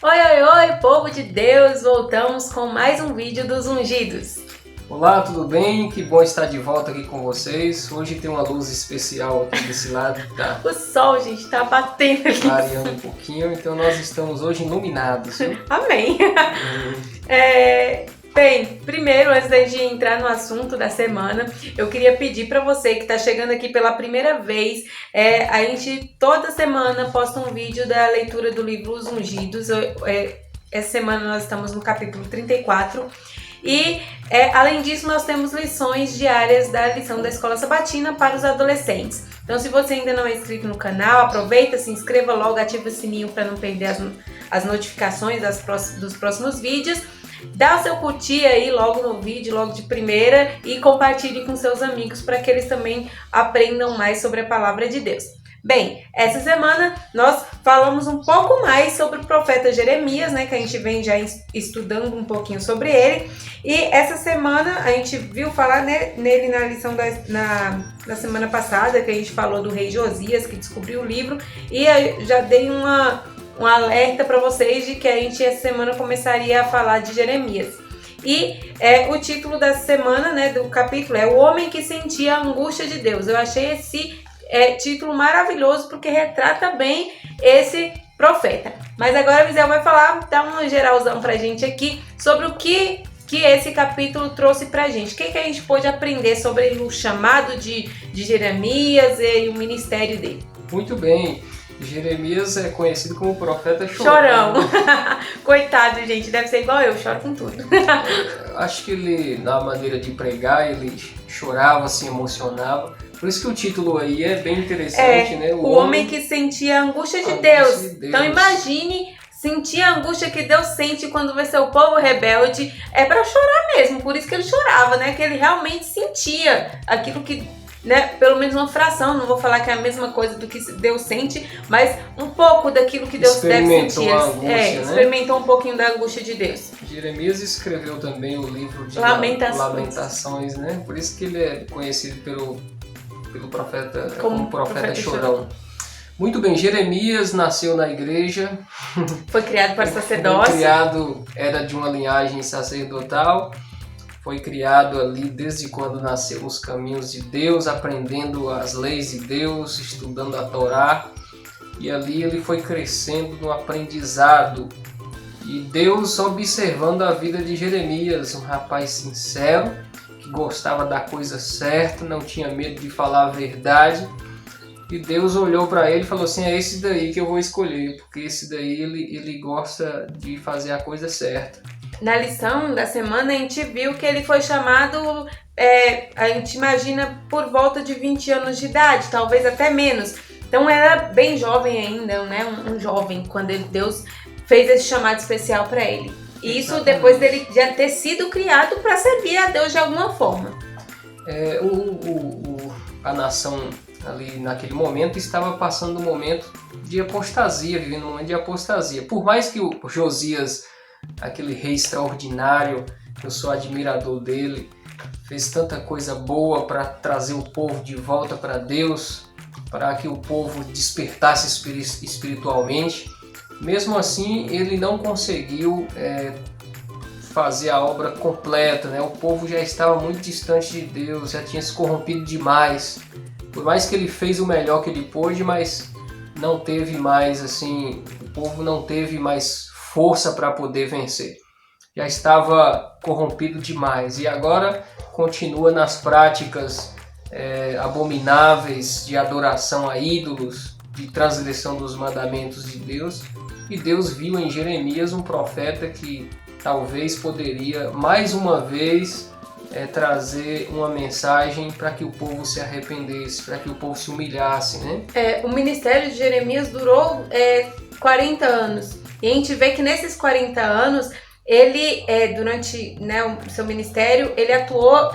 Oi, oi, oi, povo de Deus! Voltamos com mais um vídeo dos Ungidos. Olá, tudo bem? Que bom estar de volta aqui com vocês. Hoje tem uma luz especial aqui desse lado, tá O sol, gente, tá batendo aqui. variando um pouquinho, então nós estamos hoje iluminados, viu? Amém! Bem, primeiro, antes da gente entrar no assunto da semana, eu queria pedir para você que está chegando aqui pela primeira vez, a gente toda semana posta um vídeo da leitura do livro Os Ungidos. Essa semana nós estamos no capítulo 34 e, além disso, nós temos lições diárias da lição da Escola Sabatina para os adolescentes. Então, se você ainda não é inscrito no canal, aproveita, se inscreva logo, ativa o sininho para não perder as notificações dos próximos vídeos. Dá o seu curtir aí logo no vídeo, logo de primeira, e compartilhe com seus amigos para que eles também aprendam mais sobre a palavra de Deus. Bem, essa semana nós falamos um pouco mais sobre o profeta Jeremias, né, que a gente vem já estudando um pouquinho sobre ele. E essa semana a gente viu falar nele na lição na semana passada, que a gente falou do rei Josias, que descobriu o livro, e eu já dei um alerta para vocês de que a gente essa semana começaria a falar de Jeremias. E o título da semana, né, do capítulo é O Homem que Sentia a Angústia de Deus. Eu achei esse título maravilhoso porque retrata bem esse profeta. Mas agora a Mizel vai dar uma geralzão pra gente aqui sobre o que esse capítulo trouxe pra gente. O que a gente pôde aprender sobre o chamado de Jeremias e o ministério dele. Muito bem. Jeremias é conhecido como profeta chorão. Coitado, gente, deve ser igual eu, choro com tudo. Acho que ele, na maneira de pregar, ele chorava, se emocionava. Por isso que o título aí é bem interessante, né? O homem que sentia a angústia de Deus. Então imagine sentir a angústia que Deus sente quando vê seu povo rebelde. É pra chorar mesmo, por isso que ele chorava, né? Que ele realmente sentia aquilo que, né, pelo menos uma fração, não vou falar que é a mesma coisa do que Deus sente, mas um pouco daquilo que Deus deve sentir. Experimentou um pouquinho da angústia de Deus. Jeremias escreveu também o livro de Lamentações, né? Por isso que ele é conhecido pelo profeta, como profeta chorão. Muito bem, Jeremias nasceu na igreja. Foi criado para sacerdócio. Era de uma linhagem sacerdotal. Foi criado ali desde quando nasceu nos caminhos de Deus, aprendendo as leis de Deus, estudando a Torá. E ali ele foi crescendo no aprendizado. E Deus observando a vida de Jeremias, um rapaz sincero, que gostava da coisa certa, não tinha medo de falar a verdade. E Deus olhou para ele e falou assim, é esse daí que eu vou escolher, porque esse daí ele gosta de fazer a coisa certa. Na lição da semana a gente viu que ele foi chamado, a gente imagina, por volta de 20 anos de idade, talvez até menos. Então era bem jovem ainda, né? Um jovem, quando Deus fez esse chamado especial para ele. E isso depois dele já ter sido criado para servir a Deus de alguma forma. A nação ali naquele momento estava passando um momento de apostasia, vivendo um momento de apostasia. Por mais que o Josias, aquele rei extraordinário, eu sou admirador dele, fez tanta coisa boa para trazer o povo de volta para Deus, para que o povo despertasse espiritualmente. Mesmo assim, ele não conseguiu fazer a obra completa, né? O povo já estava muito distante de Deus, já tinha se corrompido demais. Por mais que ele fez o melhor que ele pôde, mas não teve mais, assim, o povo não teve mais força para poder vencer. Já estava corrompido demais e agora continua nas práticas abomináveis de adoração a ídolos, de transgressão dos mandamentos de Deus. E Deus viu em Jeremias um profeta que talvez poderia mais uma vez trazer uma mensagem para que o povo se arrependesse, para que o povo se humilhasse, né? O ministério de Jeremias durou 40 anos. E a gente vê que nesses 40 anos, ele, durante, né, o seu ministério, ele atuou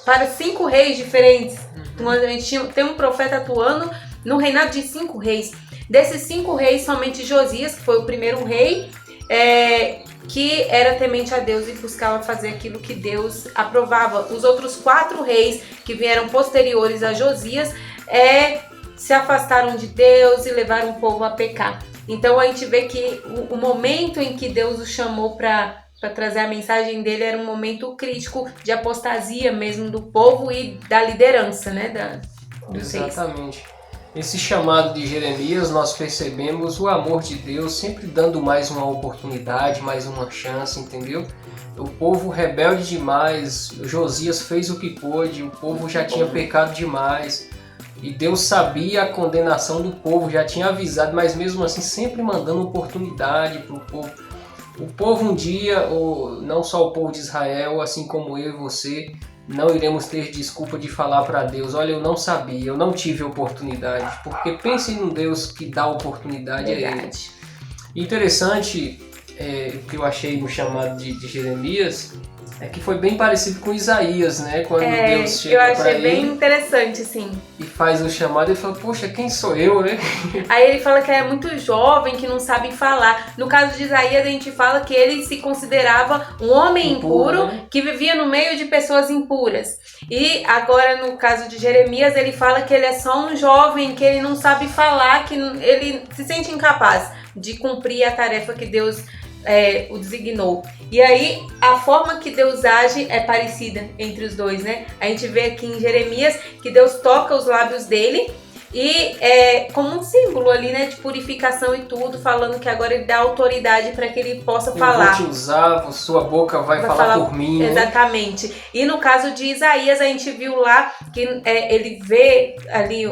para 5 reis diferentes. Então, a gente tem um profeta atuando no reinado de 5 reis. Desses 5 reis, somente Josias, que foi o primeiro rei, que era temente a Deus e buscava fazer aquilo que Deus aprovava. Os outros 4 reis que vieram posteriores a Josias se afastaram de Deus e levaram o povo a pecar. Então a gente vê que o momento em que Deus o chamou para trazer a mensagem dele era um momento crítico de apostasia mesmo do povo e da liderança, né? Dos reis. Exatamente. Esse chamado de Jeremias, nós percebemos o amor de Deus sempre dando mais uma oportunidade, mais uma chance, entendeu? O povo rebelde demais, Josias fez o que pôde, o povo já tinha pecado demais. E Deus sabia a condenação do povo, já tinha avisado, mas mesmo assim sempre mandando oportunidade para o povo. O povo um dia, ou não só o povo de Israel, assim como eu e você, não iremos ter desculpa de falar para Deus, olha, eu não sabia, eu não tive oportunidade, porque pense num Deus que dá oportunidade a Ele. Interessante, o que eu achei no chamado de Jeremias, é que foi bem parecido com Isaías, né? Quando Deus chega para ele. Eu achei bem interessante, sim. E faz o chamado e fala, poxa, quem sou eu, né? Aí ele fala que é muito jovem, que não sabe falar. No caso de Isaías, a gente fala que ele se considerava um homem impuro, né? Que vivia no meio de pessoas impuras. E agora, no caso de Jeremias, ele fala que ele é só um jovem, que ele não sabe falar, que ele se sente incapaz de cumprir a tarefa que Deus o designou. E aí a forma que Deus age é parecida entre os dois, né? A gente vê aqui em Jeremias que Deus toca os lábios dele e como um símbolo ali, né, de purificação e tudo, falando que agora ele dá autoridade para que ele possa falar. Eu vou te usar, sua boca vai falar por mim. Exatamente. Né? E no caso de Isaías, a gente viu lá que ele vê ali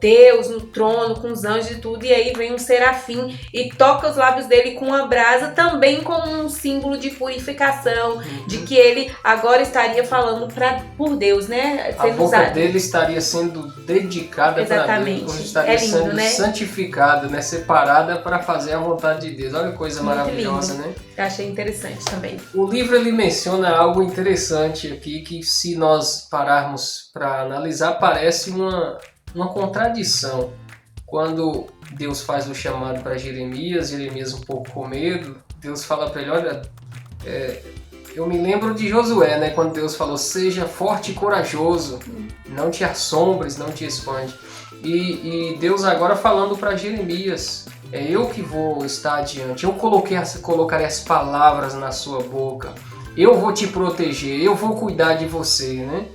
Deus no trono, com os anjos e tudo, e aí vem um serafim e toca os lábios dele com uma brasa, também como um símbolo de purificação, de que ele agora estaria falando por Deus, né? A boca dele estaria sendo dedicada para Deus, estaria lindo, sendo né? santificada, né? Separada para fazer a vontade de Deus. Olha que coisa muito maravilhosa, lindo. Né? Eu achei interessante também. O livro ele menciona algo interessante aqui, que se nós pararmos para analisar, parece uma contradição. Quando Deus faz o chamado para Jeremias um pouco com medo, Deus fala para ele, olha, eu me lembro de Josué, né? Quando Deus falou, seja forte e corajoso, não te assombres, não te expande. E Deus agora falando para Jeremias, é eu que vou estar adiante, eu colocarei as palavras na sua boca, eu vou te proteger, eu vou cuidar de você, né?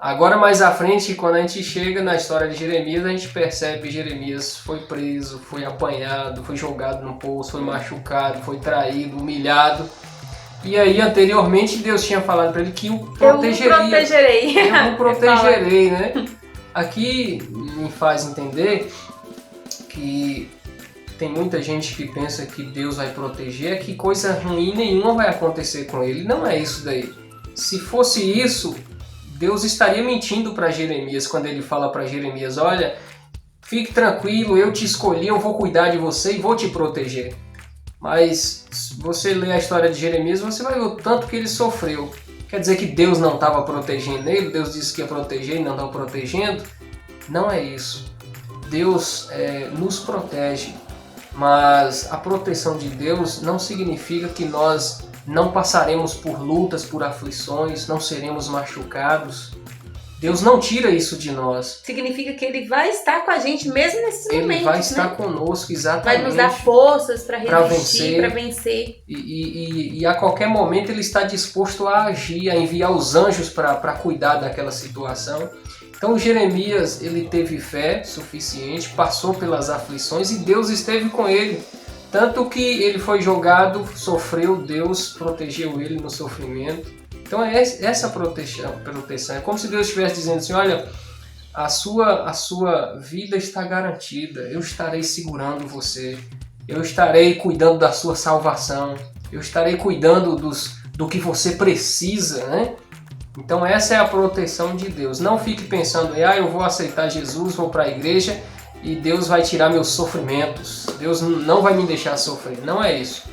Agora mais à frente, quando a gente chega na história de Jeremias, a gente percebe que Jeremias foi preso, foi apanhado, foi jogado no poço, foi machucado, foi traído, humilhado. E aí anteriormente Deus tinha falado para ele que o protegeria. Eu o protegerei, né? Aqui me faz entender que tem muita gente que pensa que Deus vai proteger, que coisa ruim nenhuma vai acontecer com ele. Não é isso daí. Se fosse isso, Deus estaria mentindo para Jeremias quando ele fala para Jeremias, olha, fique tranquilo, eu te escolhi, eu vou cuidar de você e vou te proteger. Mas se você ler a história de Jeremias, você vai ver o tanto que ele sofreu. Quer dizer que Deus não estava protegendo ele? Deus disse que ia proteger e não estava protegendo? Não é isso. Deus nos protege, mas a proteção de Deus não significa que nós não passaremos por lutas, por aflições, não seremos machucados. Deus não tira isso de nós. Significa que Ele vai estar com a gente mesmo nesses momentos. Ele vai estar conosco, exatamente. Vai nos dar forças para resistir, para vencer. E a qualquer momento Ele está disposto a agir, a enviar os anjos para cuidar daquela situação. Então Jeremias, ele teve fé suficiente, passou pelas aflições e Deus esteve com ele. Tanto que ele foi jogado, sofreu, Deus protegeu ele no sofrimento. Então é essa proteção. É como se Deus estivesse dizendo assim, olha, a sua vida está garantida, eu estarei segurando você, eu estarei cuidando da sua salvação, eu estarei cuidando do que você precisa, né? Então essa é a proteção de Deus. Não fique pensando, eu vou aceitar Jesus, vou para a igreja e Deus vai tirar meus sofrimentos. Deus não vai me deixar sofrer. Não é isso.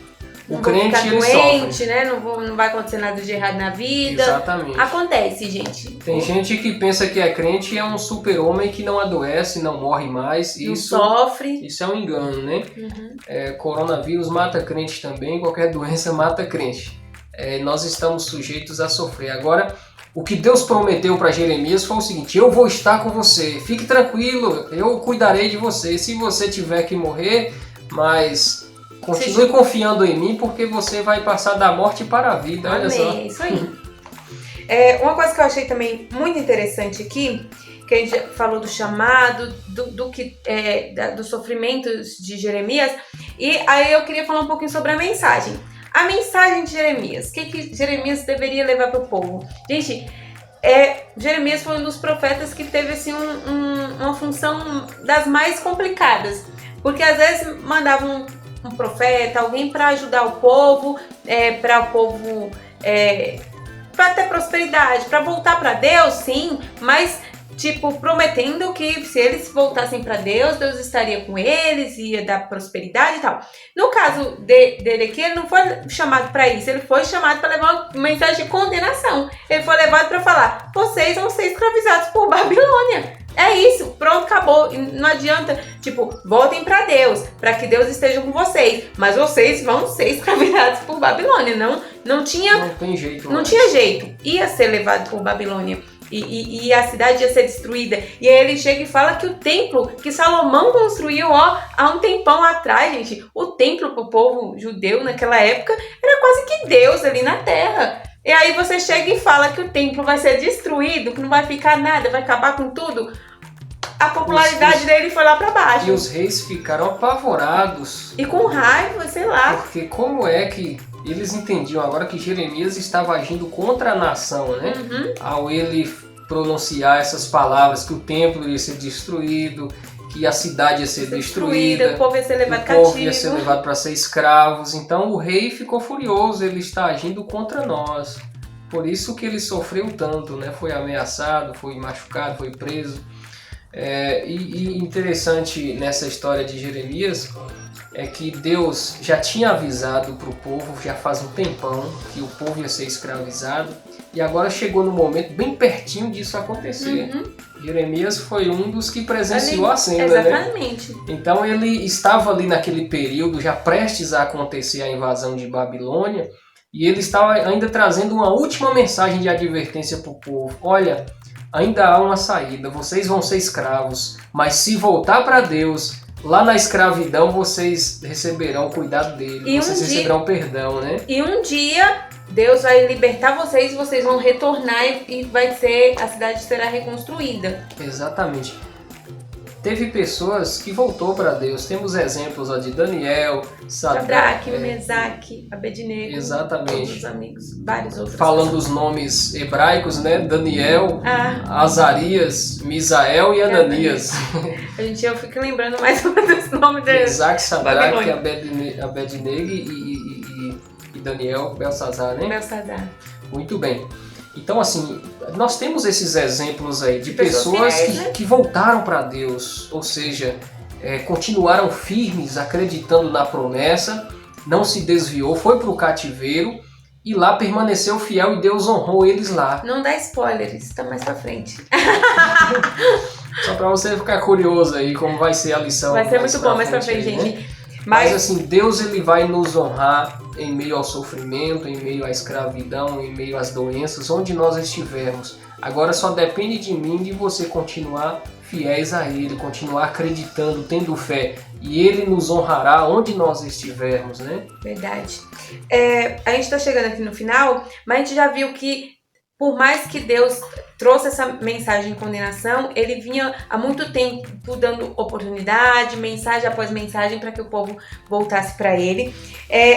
O crente, ele sofre. Né? Não vai acontecer nada de errado na vida. Exatamente. Acontece, gente. Tem gente que pensa que é crente e é um super-homem que não adoece, não morre mais. Não sofre. Isso é um engano, né? Uhum. Coronavírus mata crente também, qualquer doença mata crente. Nós estamos sujeitos a sofrer. Agora, o que Deus prometeu para Jeremias foi o seguinte: eu vou estar com você, fique tranquilo, eu cuidarei de você. Se você tiver que morrer, mas continue confiando em mim, porque você vai passar da morte para a vida. Olha só. Isso aí. Uma coisa que eu achei também muito interessante aqui, que a gente falou do chamado, dos sofrimentos de Jeremias, e aí eu queria falar um pouquinho sobre a mensagem. A mensagem de Jeremias, o que Jeremias deveria levar para o povo? Gente, Jeremias foi um dos profetas que teve assim, uma função das mais complicadas, porque às vezes mandavam um profeta, alguém para ajudar o povo, para o povo para ter prosperidade, para voltar para Deus, sim, mas tipo, prometendo que se eles voltassem para Deus, Deus estaria com eles, ia dar prosperidade e tal. No caso dele aqui, ele não foi chamado para isso, ele foi chamado para levar uma mensagem de condenação. Ele foi levado para falar: vocês vão ser escravizados por Babilônia. É isso, pronto, acabou. E não adianta, tipo, voltem para Deus, para que Deus esteja com vocês, mas vocês vão ser escravizados por Babilônia. Não tinha jeito. Não tinha jeito. Ia ser levado por Babilônia. E a cidade ia ser destruída. E aí ele chega e fala que o templo que Salomão construiu há um tempão atrás, gente, o templo para o povo judeu naquela época era quase que Deus ali na terra. E aí você chega e fala que o templo vai ser destruído, que não vai ficar nada, vai acabar com tudo. A popularidade dele foi lá para baixo. E os reis ficaram apavorados. E com raiva, sei lá. Porque como é que eles entendiam agora que Jeremias estava agindo contra a nação, né? Uhum. Ao ele pronunciar essas palavras, que o templo ia ser destruído, que a cidade ia ser destruída, o povo ia ser levado cativo, o povo ia ser levado para ser escravos. Então o rei ficou furioso, ele está agindo contra nós. Por isso que ele sofreu tanto, né? Foi ameaçado, foi machucado, foi preso. E interessante nessa história de Jeremias é que Deus já tinha avisado para o povo, já faz um tempão, que o povo ia ser escravizado, e agora chegou no momento bem pertinho disso acontecer. Uhum. Jeremias foi um dos que presenciou a cena, exatamente. Né? Então ele estava ali naquele período, já prestes a acontecer a invasão de Babilônia, e ele estava ainda trazendo uma última mensagem de advertência para o povo. Olha, ainda há uma saída, vocês vão ser escravos, mas se voltar para Deus, lá na escravidão vocês receberão o cuidado dele, vocês receberão perdão, né? E um dia Deus vai libertar vocês e vocês vão retornar e a cidade será reconstruída. Exatamente. Teve pessoas que voltou para Deus. Temos exemplos de Daniel, Sadraque, Mesaque, Abednego. Exatamente. Todos os amigos, vários outros. Falando os nomes hebraicos, né? Daniel, Azarias, Misael e Ananias. Eu fico lembrando mais dos nomes deles. Mesaque, Sadraque, Abednego e Daniel, Belsazar, né? Belsazar. Muito bem. Então, assim, nós temos esses exemplos aí de pessoas que voltaram para Deus, ou seja, continuaram firmes, acreditando na promessa, não se desviou, foi para o cativeiro e lá permaneceu fiel e Deus honrou eles lá. Não dá spoiler, isso tá mais pra frente. Só para você ficar curioso aí como vai ser a lição. Vai ser muito bom mais pra frente, gente. Né? Mas assim, Deus ele vai nos honrar em meio ao sofrimento, em meio à escravidão, em meio às doenças, onde nós estivermos. Agora só depende de mim, de você continuar fiéis a Ele, continuar acreditando, tendo fé. E Ele nos honrará onde nós estivermos, né? Verdade. A gente está chegando aqui no final, mas a gente já viu que por mais que Deus trouxe essa mensagem de condenação, ele vinha há muito tempo dando oportunidade, mensagem após mensagem, para que o povo voltasse para ele.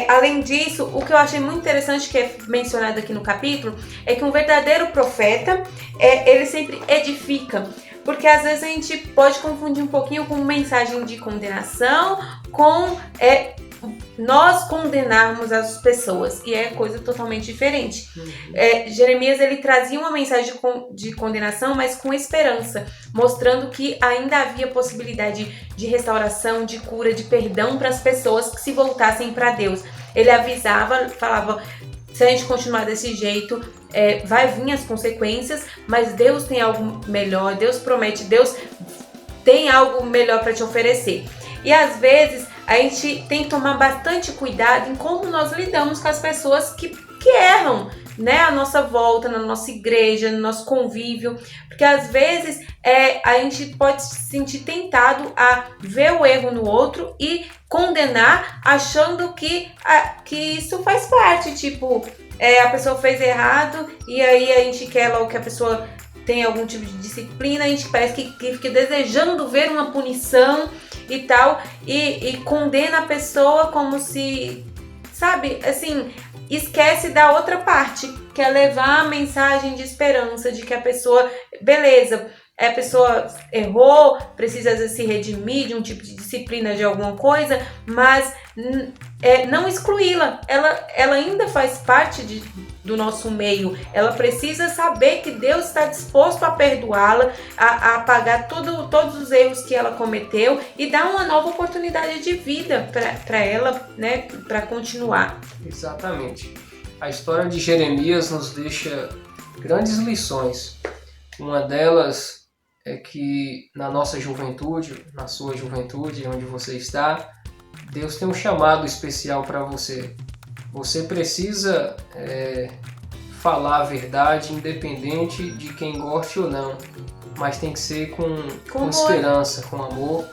Além disso, o que eu achei muito interessante, que é mencionado aqui no capítulo, é que um verdadeiro profeta, ele sempre edifica. Porque às vezes a gente pode confundir um pouquinho com mensagem de condenação, com nós condenarmos as pessoas, e é coisa totalmente diferente. Jeremias ele trazia uma mensagem de condenação, mas com esperança, mostrando que ainda havia possibilidade de restauração, de cura, de perdão para as pessoas que se voltassem para Deus. Ele avisava, falava: se a gente continuar desse jeito, vai vir as consequências, mas Deus tem algo melhor, Deus promete, Deus tem algo melhor para te oferecer. E às vezes a gente tem que tomar bastante cuidado em como nós lidamos com as pessoas que erram, né, à nossa volta, na nossa igreja, no nosso convívio, porque às vezes a gente pode se sentir tentado a ver o erro no outro e condenar, achando que isso faz parte, tipo, a pessoa fez errado e aí a gente quer logo que a pessoa tenha algum tipo de disciplina, a gente parece que fica desejando ver uma punição e tal, e condena a pessoa como se, sabe, assim, esquece da outra parte, que é levar a mensagem de esperança, de que a pessoa, beleza, a pessoa errou, precisa às vezes se redimir de um tipo de disciplina de alguma coisa, mas não excluí-la, ela ainda faz parte do nosso meio, ela precisa saber que Deus está disposto a perdoá-la, a apagar todos os erros que ela cometeu e dar uma nova oportunidade de vida para ela, né, para continuar. Exatamente. A história de Jeremias nos deixa grandes lições. Uma delas é que na nossa juventude, na sua juventude, onde você está, Deus tem um chamado especial para você. Você precisa falar a verdade, independente de quem goste ou não, mas tem que ser com esperança, com amor,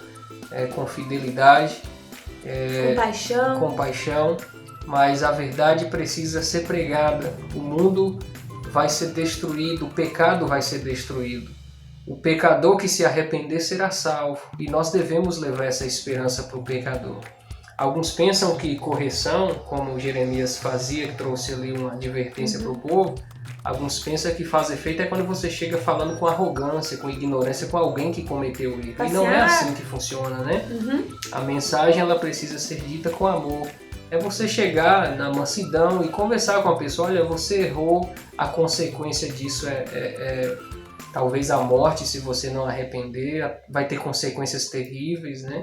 com fidelidade, compaixão, mas a verdade precisa ser pregada. O mundo vai ser destruído, o pecado vai ser destruído. O pecador que se arrepender será salvo, e nós devemos levar essa esperança para o pecador. Alguns pensam que correção, como Jeremias fazia, que trouxe ali uma advertência para o povo, alguns pensam que faz efeito é quando você chega falando com arrogância, com ignorância, com alguém que cometeu erro. E não é assim que funciona, né? A mensagem ela precisa ser dita com amor. É você chegar na mansidão e conversar com a pessoa, olha, você errou, a consequência disso talvez a morte, se você não arrepender, vai ter consequências terríveis, né?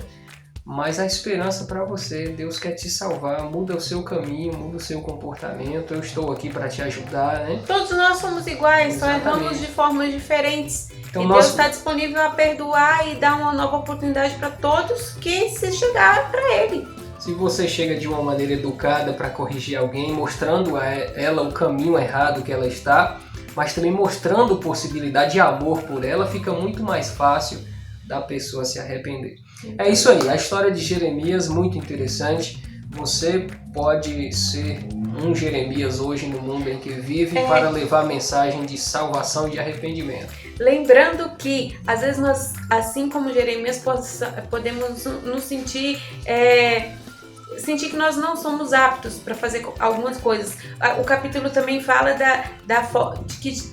Mas a esperança para você, Deus quer te salvar, muda o seu caminho, muda o seu comportamento, eu estou aqui para te ajudar, né? Todos nós somos iguais, só erramos de formas diferentes. Então, Deus está disponível a perdoar e dar uma nova oportunidade para todos que se chegar para Ele. Se você chega de uma maneira educada para corrigir alguém, mostrando a ela o caminho errado que ela está, mas também mostrando possibilidade de amor por ela, fica muito mais fácil da pessoa se arrepender. É isso aí, a história de Jeremias, muito interessante. Você pode ser um Jeremias hoje no mundo em que vive para levar a mensagem de salvação e de arrependimento. Lembrando que, às vezes, nós, assim como Jeremias, podemos nos sentir que nós não somos aptos para fazer algumas coisas. O capítulo também fala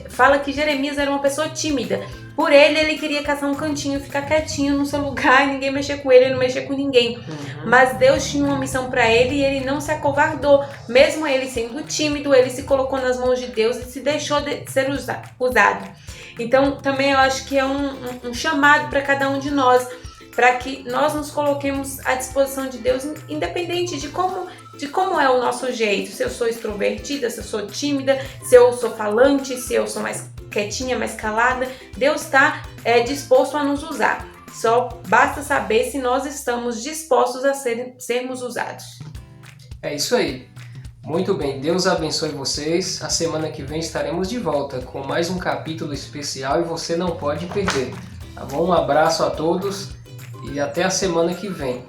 fala que Jeremias era uma pessoa tímida. Por ele queria caçar um cantinho, ficar quietinho no seu lugar, e ninguém mexer com ele não mexer com ninguém. Mas Deus tinha uma missão para ele e ele não se acovardou. Mesmo ele sendo tímido, ele se colocou nas mãos de Deus e se deixou de ser usado. Então, também eu acho que é um chamado para cada um de nós, para que nós nos coloquemos à disposição de Deus, independente de como é o nosso jeito, se eu sou extrovertida, se eu sou tímida, se eu sou falante, se eu sou mais quietinha, mais calada. Deus está disposto a nos usar. Só basta saber se nós estamos dispostos a sermos usados. É isso aí. Muito bem, Deus abençoe vocês. A semana que vem estaremos de volta com mais um capítulo especial e você não pode perder. Tá bom? Um abraço a todos e até a semana que vem.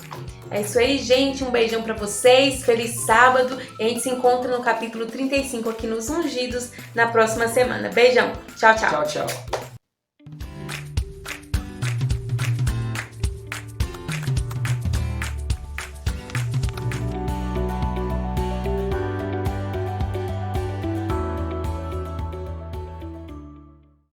É isso aí, gente. Um beijão pra vocês. Feliz sábado. E a gente se encontra no capítulo 35 aqui nos Ungidos na próxima semana. Beijão. Tchau, tchau. Tchau, tchau.